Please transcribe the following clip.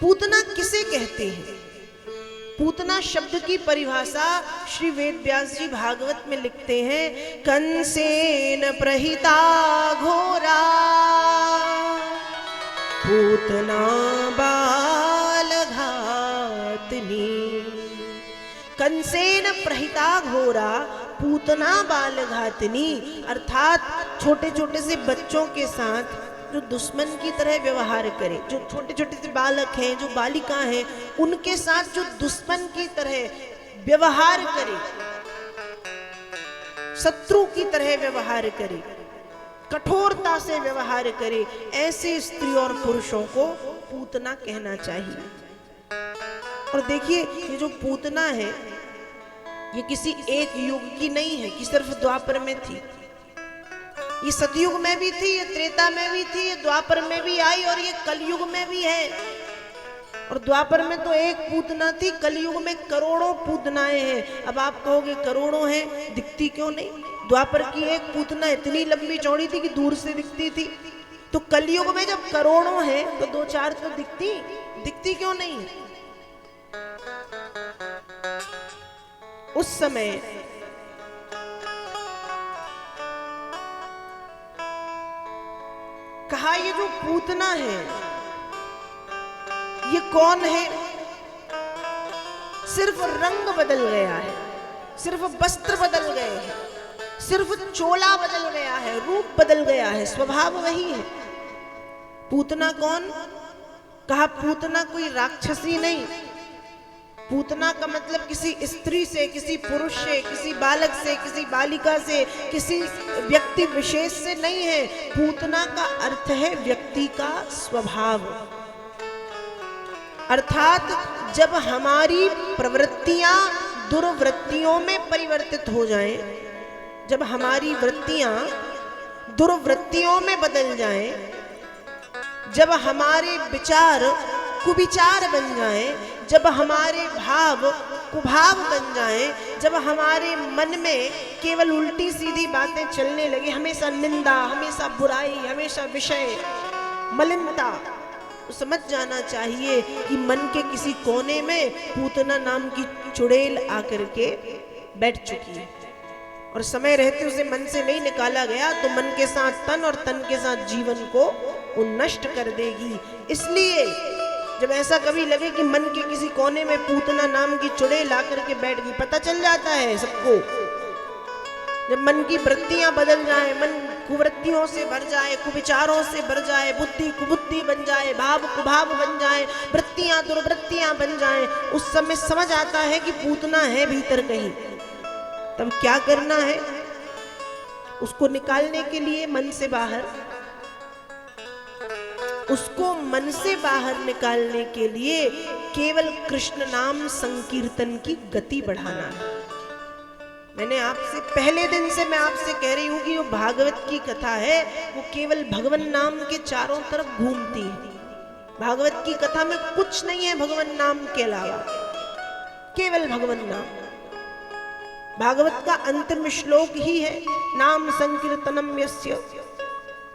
पूतना किसे कहते हैं? पूतना शब्द की परिभाषा श्री वेद व्यास जी भागवत में लिखते हैं, कंसेन प्रहिता घोरा पूतना बाल घातनी। कंसेन प्रहिता घोरा पूतना बाल घातनी, अर्थात छोटे छोटे से बच्चों के साथ जो दुश्मन की तरह व्यवहार करे, जो छोटे छोटे से बालक हैं, जो बालिका हैं, उनके साथ जो दुश्मन की तरह व्यवहार करे, शत्रु की तरह व्यवहार करे, कठोरता से व्यवहार करे, ऐसे स्त्री और पुरुषों को पूतना कहना चाहिए। और देखिए, ये जो पूतना है ये किसी एक युग की नहीं है कि सिर्फ द्वापर में थी। ये सतयुग में भी थी, ये त्रेता में भी थी, ये द्वापर में भी आई और ये कलयुग में भी है। और द्वापर में तो एक पूतना थी, कलयुग में करोड़ों पूतनाएं हैं। अब आप कहोगे करोड़ों हैं, दिखती क्यों नहीं? द्वापर की एक पूतना इतनी लंबी चौड़ी थी कि दूर से दिखती थी, तो कलयुग में जब करोड़ों हैं तो दो चार तो दिखती क्यों नहीं? उस समय कहा ये जो पूतना है ये कौन है? सिर्फ रंग बदल गया है, सिर्फ वस्त्र बदल गए हैं, सिर्फ चोला बदल गया है, रूप बदल गया है, स्वभाव वही है। पूतना कौन? कहा पूतना कोई राक्षसी नहीं। पूतना का मतलब किसी स्त्री से, किसी पुरुष से, किसी बालक से, किसी बालिका से, किसी व्यक्ति विशेष से नहीं है। पूतना का अर्थ है व्यक्ति का स्वभाव। अर्थात जब हमारी प्रवृत्तियां दुर्वृत्तियों में परिवर्तित हो जाएं, जब हमारी वृत्तियां दुर्वृत्तियों में बदल जाएं, जब हमारे विचार कुविचार बन जाएं, जब हमारे भाव कुभाव बन जाएं, जब हमारे मन में केवल उल्टी सीधी बातें चलने लगे, हमेशा निंदा, हमेशा बुराई, हमेशा विषय, मलिनता, तो समझ जाना चाहिए कि मन के किसी कोने में पूतना नाम की चुड़ैल आकर के बैठ चुकी है और समय रहते उसे मन से नहीं निकाला गया तो मन के साथ तन और तन के साथ जीवन को वो नष्ट कर देगी। इसलिए जब ऐसा कभी लगे कि मन के किसी कोने में पूतना नाम की चुड़ैल आकर के बैठ गई, पता चल जाता है सबको। जब मन की वृत्तियां बदल जाए, मन कुवृत्तियों से भर जाए, कुविचारों से भर जाए, बुद्धि कुबुद्धि बन जाए, भाव कुभाव बन जाए, वृत्तियां दुर्वृत्तियां बन जाए, उस समय समझ आता है कि पूतना है भीतर कहीं। तब क्या करना है? उसको निकालने के लिए मन से बाहर, उसको मन से बाहर निकालने के लिए केवल कृष्ण नाम संकीर्तन की गति बढ़ाना है। मैंने आपसे पहले दिन से मैं आपसे कह रही हूं कि वो भागवत की कथा है, वो केवल भगवान नाम के चारों तरफ घूमती है। भागवत की कथा में कुछ नहीं है भगवान नाम के अलावा, केवल भगवान नाम। भागवत का अंतिम श्लोक ही है, नाम संकीर्तनम यस्य